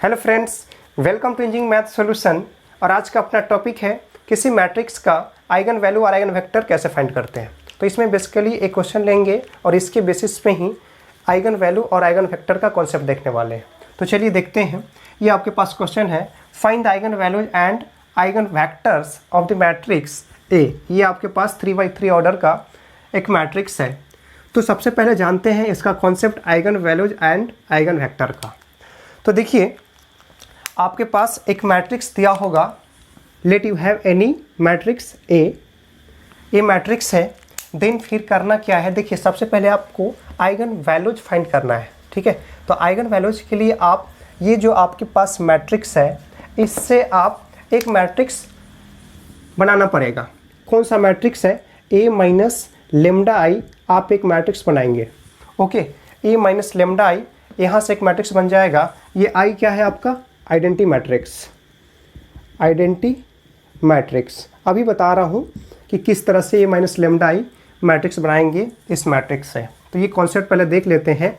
Hello friends, welcome to engineering math solution. और आज का अपना टॉपिक है किसी मैट्रिक्स का आइगन वैल्यू और आइगन वेक्टर कैसे फाइंड करते हैं। तो इसमें बेसिकली एक क्वेश्चन लेंगे और इसके बेसिस पे ही आइगन वैल्यू और आइगन वेक्टर का कॉन्सेप्ट देखने वाले हैं। तो चलिए देखते हैं। ये आपके पास क्वेश्चन है, find the eigen values and eigen vectors of the matrix ए। ये आपके पास 3x3 ऑर्डर का एक मैट्रिक्स है। तो सबसे पहले जानते हैं इसका concept eigen values and eigen vector का। तो देखिए, आपके पास एक मैट्रिक्स दिया होगा, let you have any matrix A. ये मैट्रिक्स है। देन फिर करना क्या है, देखिए सबसे पहले आपको आइगन वैल्यूज फाइंड करना है। ठीक है, तो आइगन वैल्यूज के लिए आप ये जो आपके पास मैट्रिक्स है, इससे आप एक मैट्रिक्स बनाना पड़ेगा। कौन सा मैट्रिक्स है? ए माइनस लेमडा आई। आप एक मैट्रिक्स बनाएंगे। ओके, ए माइनस लेमडा आई, यहाँ से एक मैट्रिक्स बन जाएगा। ये आई क्या है आपका? Identity matrix. आइडेंटिटी मैट्रिक्स अभी बता रहा हूँ कि किस तरह से ये माइनस लेमडा आई मैट्रिक्स बनाएंगे इस मैट्रिक्स से। तो ये कॉन्सेप्ट पहले देख लेते हैं।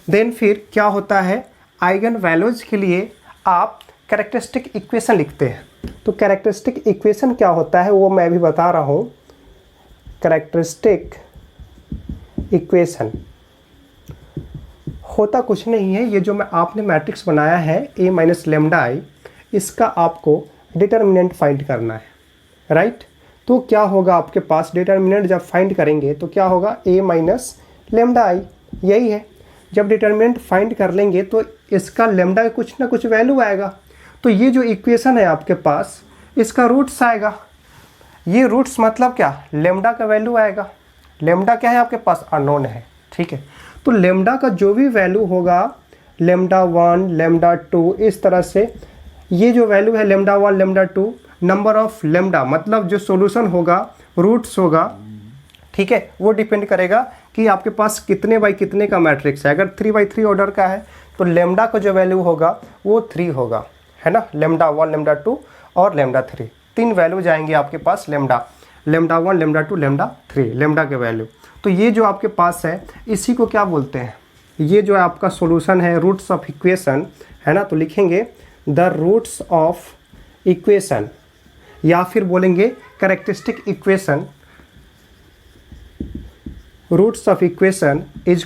देन फिर क्या होता है, आइगन वैल्यूज के लिए आप कैरेक्टरिस्टिक इक्वेशन लिखते हैं। तो कैरेक्टरिस्टिक इक्वेशन क्या होता है वो मैं अभी बता रहा हूँ। कैरेक्टरिस्टिक इक्वेशन होता कुछ नहीं है, ये जो मैं आपने मैट्रिक्स बनाया है ए माइनस लेमडा आई, इसका आपको डिटर्मिनेंट फाइंड करना है, राइट। तो क्या होगा आपके पास, डिटर्मिनेंट जब फाइंड करेंगे तो क्या होगा, ए माइनस लेमडा आई, यही है। जब डिटर्मिनेंट फाइंड कर लेंगे तो इसका लेमडा का कुछ ना कुछ वैल्यू आएगा। तो ये जो इक्वेशन है आपके पास, इसका रूट्स आएगा। ये रूट्स मतलब क्या, लेमडा का वैल्यू आएगा। लेमडा क्या है आपके पास? अननोन है। ठीक है, तो लेमडा का जो भी वैल्यू होगा, लेमडा 1, लेमडा 2, इस तरह से ये जो वैल्यू है lambda 1, lambda 2, number of lambda मतलब जो सॉल्यूशन होगा, रूट्स होगा, ठीक है, वो डिपेंड करेगा कि आपके पास कितने बाई कितने का मैट्रिक्स है। अगर 3x3 ऑर्डर का है तो लेमडा का जो वैल्यू होगा वो 3 होगा, है ना। लेमडा 1, लेमडा 2 और लेमडा 3, 3 वैल्यू जाएंगे आपके पास। लेमडा 1, लेमडा 2, लेमडा 3, लेमडा के वैल्यू। तो ये जो आपके पास है, इसी को क्या बोलते हैं, ये जो आपका सॉल्यूशन है, रूट्स ऑफ इक्वेशन, है ना। तो लिखेंगे द रूट्स ऑफ इक्वेशन, या फिर बोलेंगे characteristic equation. Roots of equation is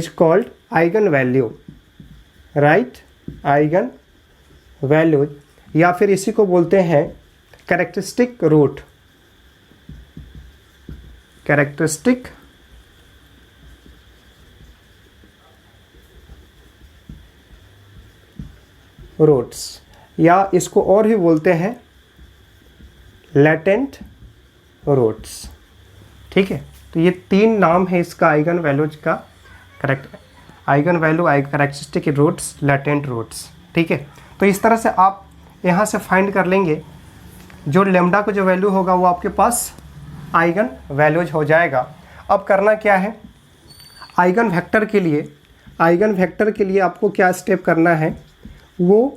called eigen value, right, eigen value, या फिर इसी को बोलते हैं कैरेक्टरिस्टिक रूट, कैरेक्टरिस्टिक रूट्स, या इसको और भी बोलते हैं लैटेंट रूट्स। ठीक है, तो ये 3 नाम है इसका आइगन वैल्यूज का। Eigen value, characteristic roots, latent roots. ठीक है, तो इस तरह से आप यहाँ से फाइंड कर लेंगे। जो लेमडा का जो वैल्यू होगा वो आपके पास आइगन वैल्यूज हो जाएगा। अब करना क्या है, आइगन वेक्टर के लिए आपको क्या स्टेप करना है, वो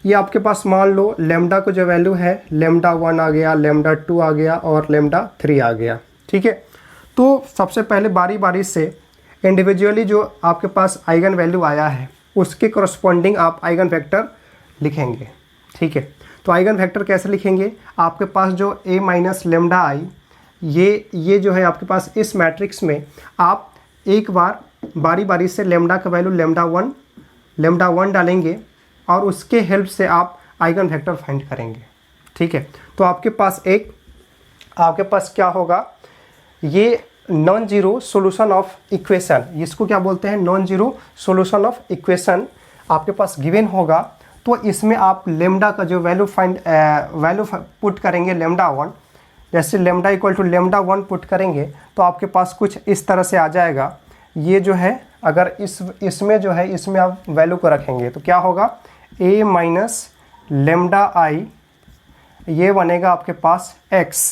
ये आपके पास मान लो लेमडा को जो वैल्यू है, लेमडा 1 आ गया, लेमडा 2 आ गया और लेमडा 3 आ गया। ठीक है, तो सबसे पहले बारी बारी से इंडिविजुअली जो आपके पास आइगन वैल्यू आया है उसके करस्पॉन्डिंग आप आइगन वेक्टर लिखेंगे। ठीक है, तो आइगन वेक्टर कैसे लिखेंगे, आपके पास जो ए माइनस लेमडा आई, ये जो है आपके पास इस मैट्रिक्स में आप एक बार बारी बारी से लेमडा का वैल्यू लेमडा 1 डालेंगे और उसके हेल्प से आप आइगन वेक्टर फाइंड करेंगे। ठीक है, तो आपके पास क्या होगा, ये non zero solution of equation, इसको क्या बोलते हैं, non zero solution of equation आपके पास गिवन होगा। तो इसमें आप लेमडा का जो वैल्यू पुट करेंगे, लेमडा 1, जैसे lambda equal to lambda 1 put करेंगे तो आपके पास कुछ इस तरह से आ जाएगा। ये जो है, अगर इसमें जो है, इसमें आप वैल्यू को रखेंगे तो क्या होगा, ए माइनस लेमडा आई, ये बनेगा आपके पास x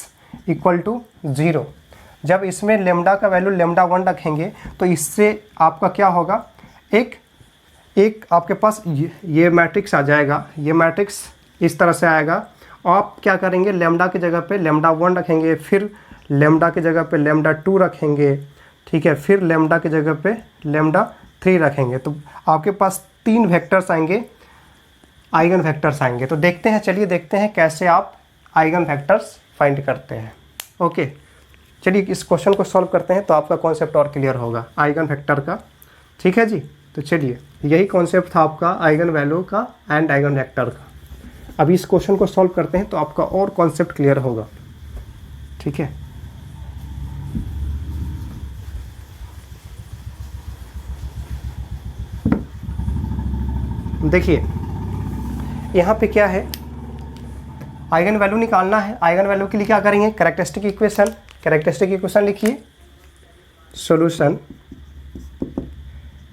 इक्वल टू 0। जब इसमें लेमडा का वैल्यू लेमडा 1 रखेंगे तो इससे आपका क्या होगा, एक आपके पास ये मैट्रिक्स आ जाएगा। ये मैट्रिक्स इस तरह से आएगा। आप क्या करेंगे, लेमडा की जगह पे लेमडा 1 रखेंगे, फिर लेमडा की जगह पे लेमडा 2 रखेंगे, ठीक है, फिर लेमडा की जगह पे लेमडा 3 रखेंगे। तो आपके पास 3 वेक्टर्स आएंगे, आइगन वेक्टर्स आएंगे। तो देखते हैं, चलिए देखते हैं कैसे आप आइगन वेक्टर्स फाइंड करते हैं। ओके, चलिए इस क्वेश्चन को सॉल्व करते हैं तो आपका कॉन्सेप्ट और क्लियर होगा आइगन वेक्टर का। ठीक है जी, तो चलिए यही कॉन्सेप्ट था आपका आइगन वैल्यू का एंड आइगन वेक्टर का। अभी इस क्वेश्चन को सॉल्व करते हैं तो आपका और कॉन्सेप्ट क्लियर होगा। ठीक है, देखिए यहाँ पे क्या है, आइगन वैल्यू निकालना है। आइगन वैल्यू के लिए क्या करेंगे, कैरेक्टरिस्टिक इक्वेशन। कैरेक्टरिस्टिक इक्वेशन लिखिए, सॉल्यूशन।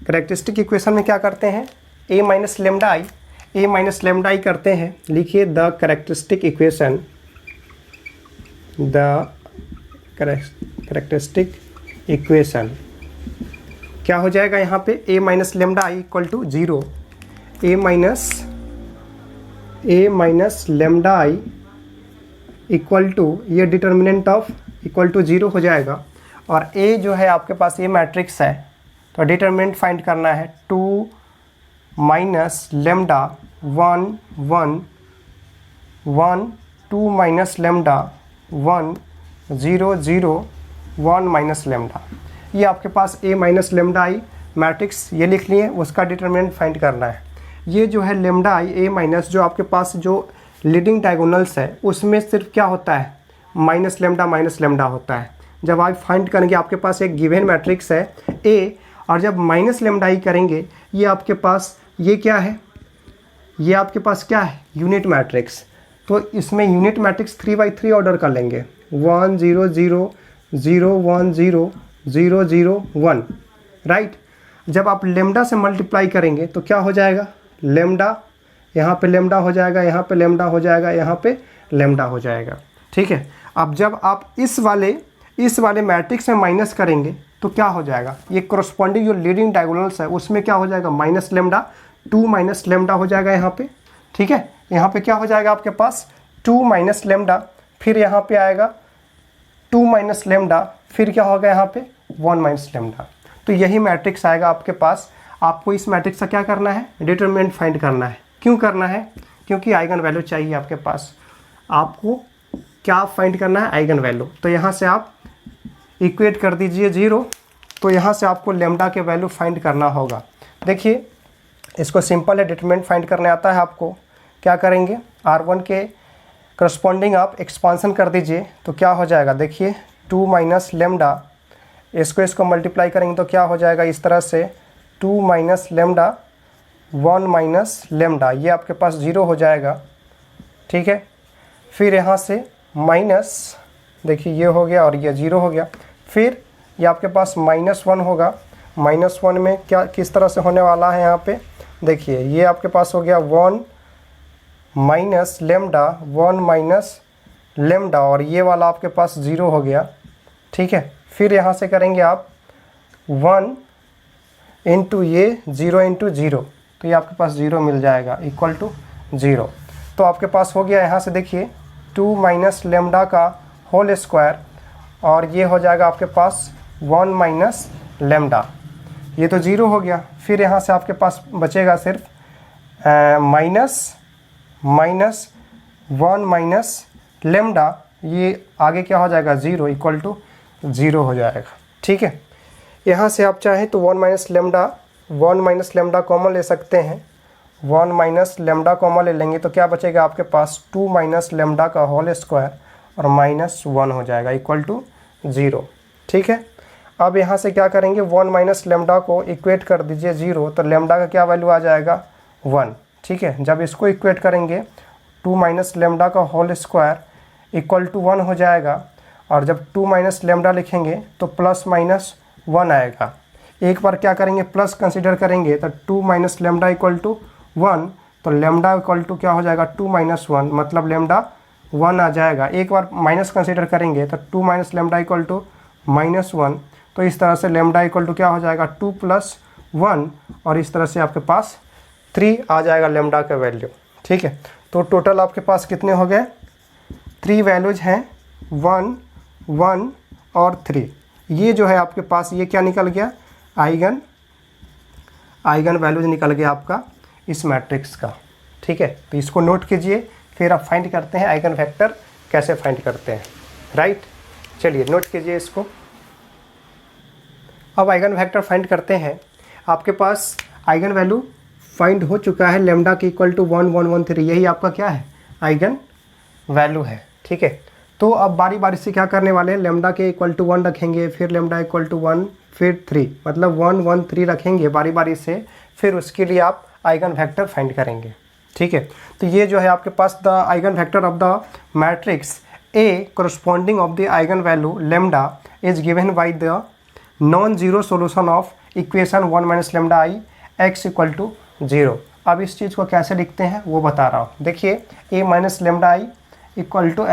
कैरेक्टरिस्टिक इक्वेशन में क्या करते हैं, a माइनस लेमडा आई करते हैं। लिखिए the characteristic equation, the characteristic equation क्या हो जाएगा यहाँ पे, a minus lambda I equal to 0, a minus lambda I equal to, ये डिटर्मिनेंट ऑफ इक्वल टू 0 हो जाएगा। और a जो है आपके पास ये मैट्रिक्स है, तो डिटर्मिनेंट फाइंड करना है 2 minus lambda 1 1 1 2 minus lambda 1 0 0 1 minus lambda. ये आपके पास a minus lambda I matrix ये लिख लिए, उसका डिटर्मिनेंट फाइंड करना है। ये जो है लेमडा आई a माइनस, जो आपके पास जो लीडिंग डायगोनल्स है उसमें सिर्फ क्या होता है, माइनस लेमडा होता है। जब आप फाइंड करेंगे आपके पास एक गिवन मैट्रिक्स है a, और जब माइनस लेमडा आई करेंगे ये आपके पास ये क्या है, ये आपके पास क्या है, यूनिट मैट्रिक्स। तो इसमें यूनिट मैट्रिक्स 3/3 ऑर्डर कर लेंगे, 1 0 0 0 1 0 0 0 1, राइट। जब आप लेमडा से मल्टीप्लाई करेंगे तो क्या हो जाएगा, लेमडा, यहाँ पे लेमडा हो जाएगा, यहाँ पे लेमडा हो जाएगा, यहाँ पे लेमडा हो जाएगा। ठीक है, अब जब आप इस वाले मैट्रिक्स में माइनस करेंगे तो क्या हो जाएगा, ये कोरस्पॉन्डिंग जो लीडिंग डायगोनल्स है उसमें क्या हो जाएगा, माइनस लेमडा, 2 माइनस लेमडा हो जाएगा यहाँ पे। ठीक है, यहाँ पे क्या हो जाएगा आपके पास 2 माइनस लेमडा, फिर यहाँ पे आएगा 2 माइनस लेमडा, फिर क्या होगा यहाँ पे 1 माइनस लेमडा। तो यही मैट्रिक्स आएगा आपके पास। आपको इस मैट्रिक्स का क्या करना है, डिटरमिनेंट फाइंड करना है। क्यों करना है, क्योंकि आइगन वैल्यू चाहिए आपके पास। आपको क्या फाइंड करना है, आइगन वैल्यू। तो यहाँ से आप इक्वेट कर दीजिए 0, तो यहाँ से आपको लेमडा के वैल्यू फाइंड करना होगा। देखिए इसको सिंपल है, डिटरमिनेंट फाइंड करने आता है आपको। क्या करेंगे, R1 के करस्पॉन्डिंग आप एक्सपांसन कर दीजिए तो क्या हो जाएगा, देखिए 2 माइनस लेमडा, इसको मल्टीप्लाई करेंगे तो क्या हो जाएगा इस तरह से, 2 माइनस लेमडा 1 माइनस लेमडा, ये आपके पास 0 हो जाएगा। ठीक है, फिर यहाँ से माइनस, देखिए ये हो गया और ये 0 हो गया। फिर ये आपके पास -1 होगा, -1 में क्या किस तरह से होने वाला है, यहाँ पे देखिए ये आपके पास हो गया 1 माइनस लेमडा 1 माइनस लेमडा, और ये वाला आपके पास 0 हो गया। ठीक है, फिर यहाँ से करेंगे आप 1 इंटू ये 0 इंटू 0, तो ये आपके पास 0 मिल जाएगा इक्वल टू 0। तो आपके पास हो गया यहाँ से देखिए 2 माइनस लेमडा का होल स्क्वायर, और ये हो जाएगा आपके पास 1 माइनस लेमडा, ये तो 0 हो गया। फिर यहाँ से आपके पास बचेगा सिर्फ माइनस 1 माइनस लेमडा, ये आगे क्या हो जाएगा 0 इक्वल टू 0 हो जाएगा। ठीक है, यहाँ से आप चाहें तो 1 माइनस लेमडा कॉमन ले सकते हैं। 1 माइनस लेमडा कॉमन ले लेंगे तो क्या बचेगा आपके पास 2 माइनस लेमडा का होल स्क्वायर और -1 हो जाएगा इक्वल टू 0। ठीक है, अब यहाँ से क्या करेंगे, 1 माइनस लेमडा को इक्वेट कर दीजिए 0, तो लेमडा का क्या वैल्यू आ जाएगा 1। ठीक है, जब इसको इक्वेट करेंगे 2 माइनस लेमडा का होल स्क्वायर इक्वल टू 1 हो जाएगा, और जब 2 माइनस लेमडा लिखेंगे तो +-1 आएगा। एक बार क्या करेंगे, प्लस कंसीडर करेंगे तो 2 माइनस लेमडा इक्वल टू 1, तो लेमडा इक्वल टू क्या हो जाएगा 2 माइनस 1, मतलब लेमडा 1 आ जाएगा। एक बार माइनस कंसीडर करेंगे तो 2 माइनस लेमडा इक्वल टू -1, तो इस तरह से लेमडा इक्वल टू क्या हो जाएगा 2 + 1, और इस तरह से आपके पास 3 आ जाएगा लेमडा का वैल्यू। ठीक है, तो टोटल आपके पास कितने हो गए, 3 वैल्यूज हैं, 1 1 और 3। ये जो है आपके पास ये क्या निकल गया, आइगन वैल्यूज निकल गया आपका इस मैट्रिक्स का। ठीक है, तो इसको नोट कीजिए, फिर आप फाइंड करते हैं आइगन वेक्टर कैसे फाइंड करते हैं। राइट, चलिए नोट कीजिए इसको। अब आइगन वेक्टर फाइंड करते हैं। आपके पास आइगन वैल्यू फाइंड हो चुका है, लैम्डा के इक्वल टू 1 1 1 3, यही आपका क्या है, आइगन वैल्यू है। ठीक है, तो अब बारी बारी से क्या करने वाले हैं, लैम्डा के इक्वल टू 1 रखेंगे, फिर लैम्डा इक्वल टू 1, फिर 3, मतलब 1 1 3 रखेंगे बारी बारी से, फिर उसके लिए आप आइगन वेक्टर फाइंड करेंगे। ठीक है, तो ये जो है आपके पास the eigen vector of the matrix A corresponding of the eigen value lambda is given by the non-zero solution of equation 1 minus lambda I x equal to 0। अब इस चीज़ को कैसे लिखते हैं वो बता रहा हूँ। देखिए a minus lambda I equal to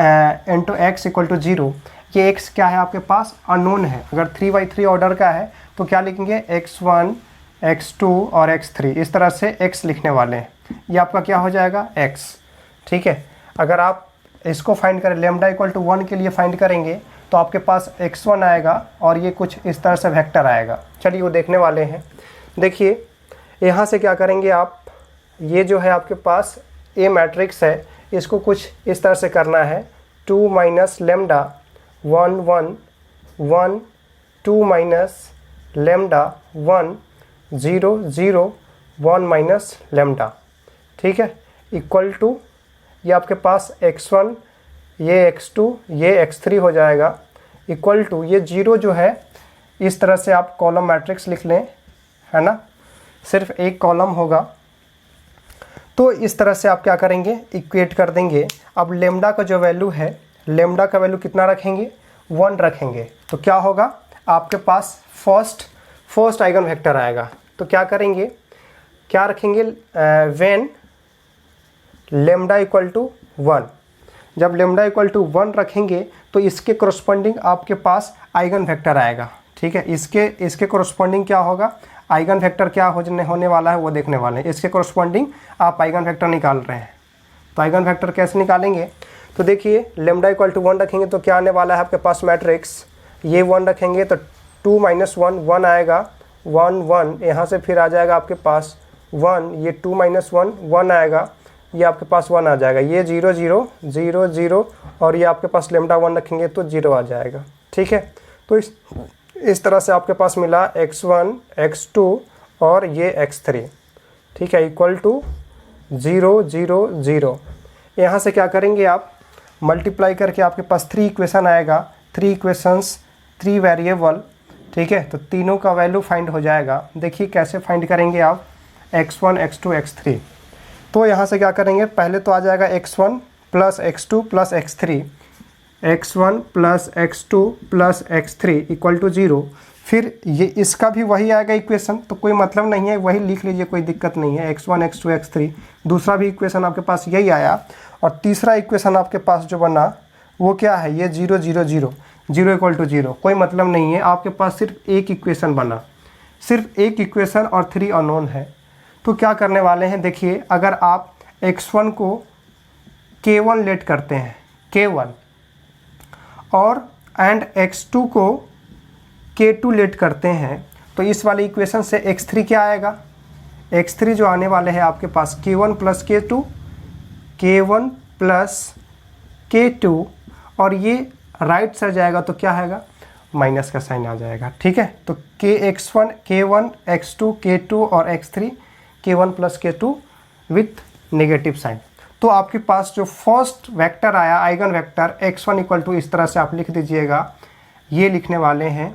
into x equal to 0, ये x क्या है आपके पास, अननोन है। अगर 3/3 ऑर्डर का है तो क्या लिखेंगे, x1 x2 और x3, इस तरह से x लिखने वाले हैं। ये आपका क्या हो जाएगा, x। ठीक है, अगर आप इसको फाइंड करें, लेमडा इक्वल टू 1 के लिए फाइंड करेंगे तो आपके पास x1 आएगा और ये कुछ इस तरह से वेक्टर आएगा। चलिए वो देखने वाले हैं। देखिए यहाँ से क्या करेंगे आप, ये जो है आपके पास ए मैट्रिक्स है, इसको कुछ इस तरह से करना है, 2 minus lambda 1 1 1 2 minus lambda 1 0 0 1 minus lambda. ठीक है, इक्वल टू ये आपके पास x1, ये x2, ये x3 हो जाएगा, इक्वल टू ये 0 जो है इस तरह से आप कॉलम मैट्रिक्स लिख लें, है ना, सिर्फ एक कॉलम होगा। तो इस तरह से आप क्या करेंगे, इक्वेट कर देंगे। अब लेमडा का जो वैल्यू है, लेमडा का वैल्यू कितना रखेंगे, 1 रखेंगे, तो क्या होगा आपके पास फर्स्ट आइगन वेक्टर आएगा। तो क्या करेंगे, क्या रखेंगे, व्हेन लेमडा इक्वल टू 1, जब लेमडा इक्वल टू 1 रखेंगे तो इसके कोरस्पॉन्डिंग आपके पास आइगन वेक्टर आएगा। ठीक है, इसके कोरस्पॉन्डिंग क्या होगा, आइगन वेक्टर क्या होने वाला है वो देखने वाले हैं। इसके कोरस्पॉन्डिंग आप आइगन वेक्टर निकाल रहे हैं, तो आइगन वेक्टर कैसे निकालेंगे, तो देखिए लेमडा इक्वल टू 1 रखेंगे तो क्या आने वाला है आपके पास मैट्रिक्स, ये 1 रखेंगे तो 2 माइनस 1 1 आएगा, 1 1, यहाँ से फिर आ जाएगा आपके पास 1, ये 2 माइनस 1 1 आएगा, ये आपके पास 1 आ जाएगा, ये 0 0 0 0 और ये आपके पास लेमडा 1 रखेंगे तो 0 आ जाएगा। ठीक है, तो इस तरह से आपके पास मिला x1 x2 और ये x3। ठीक है, इक्वल टू 0 0 0। यहाँ से क्या करेंगे आप, मल्टीप्लाई करके आपके पास 3 इक्वेशन आएगा, 3 इक्वेशंस 3 वेरिएबल। ठीक है, तो तीनों का वैल्यू फाइंड हो जाएगा। देखिए कैसे फाइंड करेंगे आप, x1 x2 x3। तो यहाँ से क्या करेंगे, पहले तो आ जाएगा x1 plus x2 plus x3, x1 plus x2 plus x3 equal to 0। फिर ये इसका भी वही आएगा इक्वेशन, तो कोई मतलब नहीं है, वही लिख लीजिए, कोई दिक्कत नहीं है, x1 x2 x3। दूसरा भी इक्वेशन आपके पास यही आया, और तीसरा इक्वेशन आपके पास जो बना वो क्या है, ये 0 0 0 0 इक्वल टू 0, कोई मतलब नहीं है, आपके पास सिर्फ एक इक्वेशन बना, सिर्फ एक इक्वेशन और 3 अननोन है। तो क्या करने वाले हैं, देखिए अगर आप x1 को k1 लेट करते हैं, k1, और एंड x2 को k2 लेट करते हैं, तो इस वाले इक्वेशन से x3 क्या आएगा, x3 जो आने वाले हैं आपके पास k1 plus k2, k1 plus k2, और ये राइट साइड जाएगा तो क्या आएगा, माइनस का साइन आ जाएगा। ठीक है, तो kx1 k1 x2 k2 और x3 k1 plus k2 with negative sign. तो आपके पास जो फर्स्ट वेक्टर आया eigen vector x1 equal to, इस तरह से आप लिख दीजिएगा, ये लिखने वाले हैं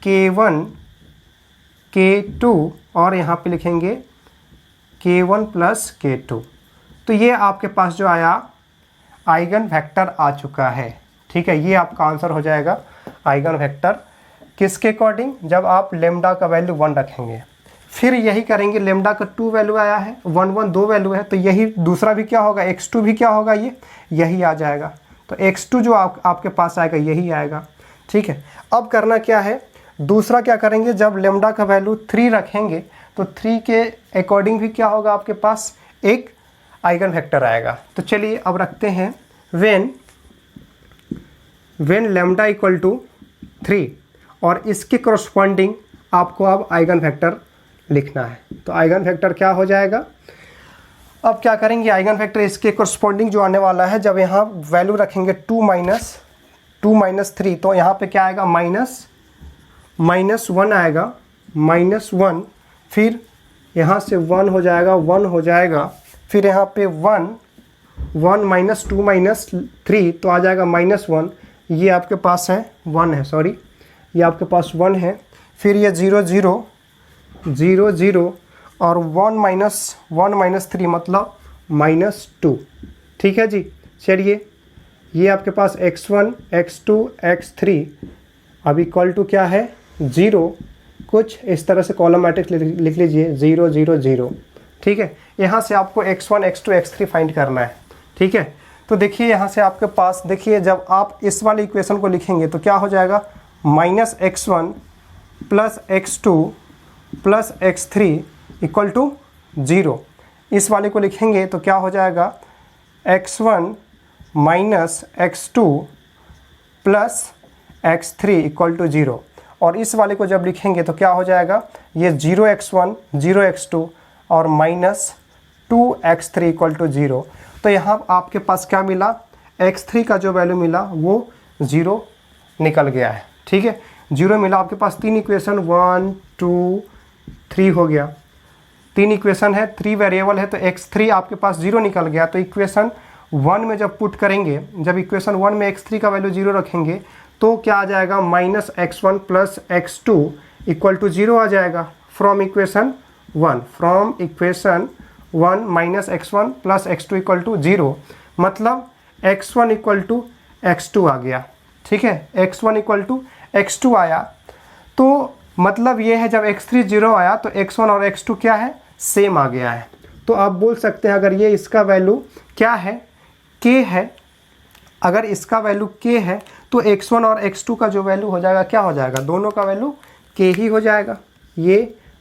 k1 k2 और यहाँ पे लिखेंगे k1 प्लस k2। तो ये आपके पास जो आया आइगन वेक्टर आ चुका है। ठीक है, ये आपका आंसर हो जाएगा आइगन वेक्टर। किसके अकॉर्डिंग, जब आप लेमडा का वैल्यू 1 रखेंगे। फिर यही करेंगे, लेमडा का 2 वैल्यू आया है, 1 1 2 वैल्यू है, तो यही दूसरा भी क्या होगा, x2 भी क्या होगा, यही आ जाएगा। तो x2 जो आपके पास आएगा यही आएगा। ठीक है, अब करना क्या है, दूसरा क्या करेंगे, जब लेमडा का वैल्यू 3 रखेंगे तो 3 के अकॉर्डिंग भी क्या होगा, आपके पास एक आइगन वेक्टर आएगा। तो चलिए अब रखते हैं, व्हेन लेमडा इक्वल टू 3 और इसके करस्पॉन्डिंग आपको अब आइगन वेक्टर लिखना है। तो आइगन फैक्टर क्या हो जाएगा, अब क्या करेंगे, आइगन फैक्टर इसके कोरस्पॉन्डिंग जो आने वाला है, जब यहाँ वैल्यू रखेंगे 2 माइनस 3, तो यहाँ पे क्या आएगा, -1 आएगा, -1, फिर यहाँ से 1 हो जाएगा, 1 हो जाएगा, फिर यहाँ पे 1 माइनस 2 माइनस 3 तो आ जाएगा -1, ये आपके पास है 1 है, सॉरी ये आपके पास 1 है, फिर ये 0 0 0 0 और 1 माइनस 3 मतलब -2, ठीक है जी। चलिए ये आपके पास x1 x2 x3 अब इक्वल टू क्या है 0, कुछ इस तरह से कॉलम मैट्रिक्स लिख लीजिए 0 0 0, ठीक है। यहाँ से आपको x1 x2 x3 फाइंड करना है, ठीक है। तो देखिए यहाँ से आपके पास, देखिए जब आप इस वाले इक्वेशन को लिखेंगे तो क्या हो जाएगा, -x1 plus x2 plus x3 equal to 0। इस वाले को लिखेंगे तो क्या हो जाएगा, x1 minus x2 plus x3 equal to 0। और इस वाले को जब लिखेंगे तो क्या हो जाएगा, ये 0x1 0x2 और -2x3 इक्वल टू 0। तो यहाँ आपके पास क्या मिला, x3 का जो वैल्यू मिला वो 0 निकल गया है, ठीक है। 0 मिला, आपके पास 3 इक्वेशन 1 2 3 हो गया, 3 इक्वेशन है, 3 वेरिएबल है, तो x3 आपके पास 0 निकल गया। तो इक्वेशन 1 में जब पुट करेंगे, जब इक्वेशन 1 में x3 का वैल्यू 0 रखेंगे तो क्या आ जाएगा, -x1 plus x2 equal to 0 आ जाएगा from equation 1, -x1 plus x2 equal to 0, मतलब x1 इक्वल टू x2 आ गया, ठीक है। x1 इक्वल टू x2 आया, तो मतलब ये है जब x3 0 आया तो x1 और x2 क्या है, सेम आ गया है। तो आप बोल सकते हैं अगर ये इसका वैल्यू क्या है, k है, अगर इसका वैल्यू k है तो x1 और x2 का जो वैल्यू हो जाएगा क्या हो जाएगा, दोनों का वैल्यू k ही हो जाएगा। ये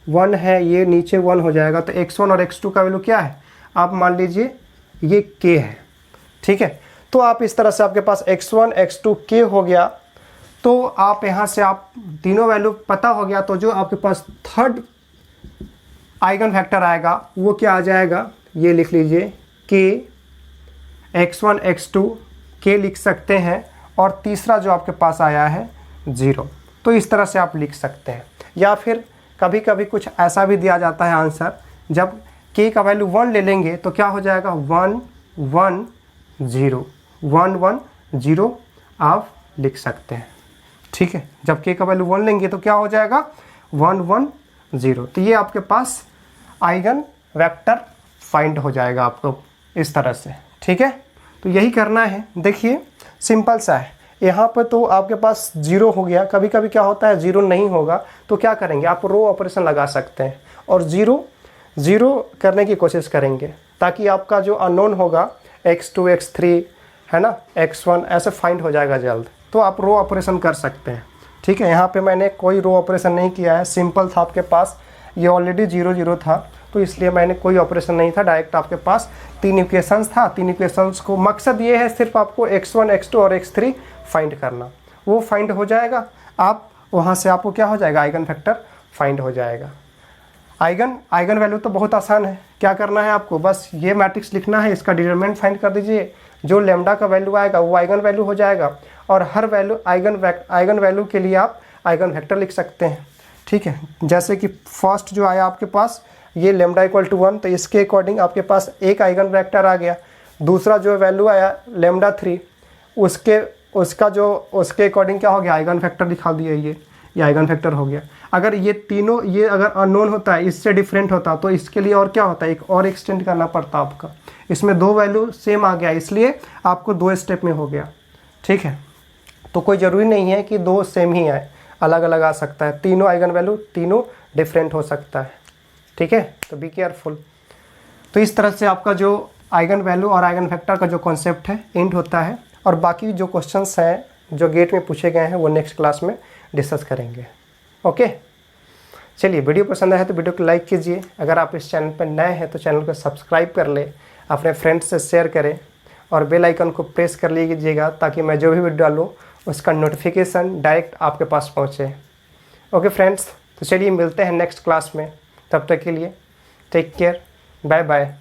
1 है, ये नीचे 1 हो जाएगा, तो x1 और x2 का वैल्यू क्या है, आप मान लीजिए ये k है, ठीक है। तो आप इस तरह से आपके पास x1 x2 k हो गया, तो आप यहाँ से आप तीनों वैल्यू पता हो गया, तो जो आपके पास थर्ड आइगन फैक्टर आएगा वो क्या आ जाएगा, ये लिख लीजिए k, x1 x2 k लिख सकते हैं, और तीसरा जो आपके पास आया है 0। तो इस तरह से आप लिख सकते हैं, या फिर कभी कभी कुछ ऐसा भी दिया जाता है आंसर, जब k का वैल्यू 1 ले लेंगे तो क्या हो जाएगा 1 1 0 1 1 0 आप लिख सकते हैं, ठीक है। जब k का वैल्यू 1 लेंगे तो क्या हो जाएगा 1 1 0। तो ये आपके पास आइगन वेक्टर फाइंड हो जाएगा आपको इस तरह से, ठीक है। तो यही करना है, देखिए सिंपल सा है। यहाँ पर तो आपके पास 0 हो गया, कभी कभी क्या होता है 0 नहीं होगा तो क्या करेंगे, आप रो ऑपरेशन लगा सकते हैं और 0 करने की कोशिश करेंगे, ताकि आपका जो अननोन होगा x2 x3 है ना, x1 ऐसे फाइंड हो जाएगा जल्द। तो आप रो ऑपरेशन कर सकते हैं, ठीक है। यहाँ पे मैंने कोई रो ऑपरेशन नहीं किया है, सिंपल था आपके पास, ये ऑलरेडी 0 0 था तो इसलिए मैंने कोई ऑपरेशन नहीं था, डायरेक्ट आपके पास 3 इक्वेशंस था। 3 इक्वेशंस को मकसद ये है सिर्फ आपको x1 x2 और x3 फाइंड करना, वो फाइंड हो जाएगा, आप वहाँ से आपको क्या हो जाएगा, आइगन फैक्टर फाइंड हो जाएगा। आइगन वैल्यू तो बहुत आसान है, क्या करना है आपको, बस ये मैट्रिक्स लिखना है, इसका डिटरमिनेंट फाइंड कर दीजिए, जो लेमडा का वैल्यू आएगा वो आइगन वैल्यू हो जाएगा, और हर वैल्यू आइगन वैल्यू के लिए आप आइगन वेक्टर लिख सकते हैं, ठीक है। जैसे कि फर्स्ट जो आया आपके पास ये लेमडा इक्वल टू 1, तो इसके अकॉर्डिंग आपके पास एक आइगन वेक्टर आ गया। दूसरा जो वैल्यू आया लेमडा 3, उसके अकॉर्डिंग क्या हो गया, आइगन फैक्टर दिखा दिया, ये आइगन फैक्टर हो गया। अगर ये तीनों ये अगर अननोन होता है, इससे डिफरेंट होता, तो इसके लिए और क्या होता है, एक और एक्सटेंड करना पड़ता आपका। इसमें 2 वैल्यू सेम आ गया, इसलिए आपको 2 स्टेप में हो गया, ठीक है। तो कोई ज़रूरी नहीं है कि 2 सेम ही आए, अलग अलग आ सकता है, तीनों आइगन वैल्यू तीनों डिफरेंट हो सकता है, ठीक है। तो बी केयरफुल। तो इस तरह से आपका जो आइगन वैल्यू और आइगन फैक्टर का जो कॉन्सेप्ट है एंड होता है, और बाकी जो क्वेश्चंस हैं जो गेट में पूछे गए हैं वो नेक्स्ट क्लास में डिस्कस करेंगे। ओके, चलिए वीडियो पसंद आया तो वीडियो को लाइक कीजिए, अगर आप इस चैनल पर नए हैं तो चैनल को सब्सक्राइब कर ले, अपने फ्रेंड्स से शेयर करें और बेल आइकन को प्रेस कर लीजिएगा, ताकि मैं जो भी वीडियो डालूँ उसका नोटिफिकेशन डायरेक्ट आपके पास पहुँचे। ओके फ्रेंड्स, तो चलिए मिलते हैं नेक्स्ट क्लास में, तब तक के लिए टेक केयर, बाय बाय।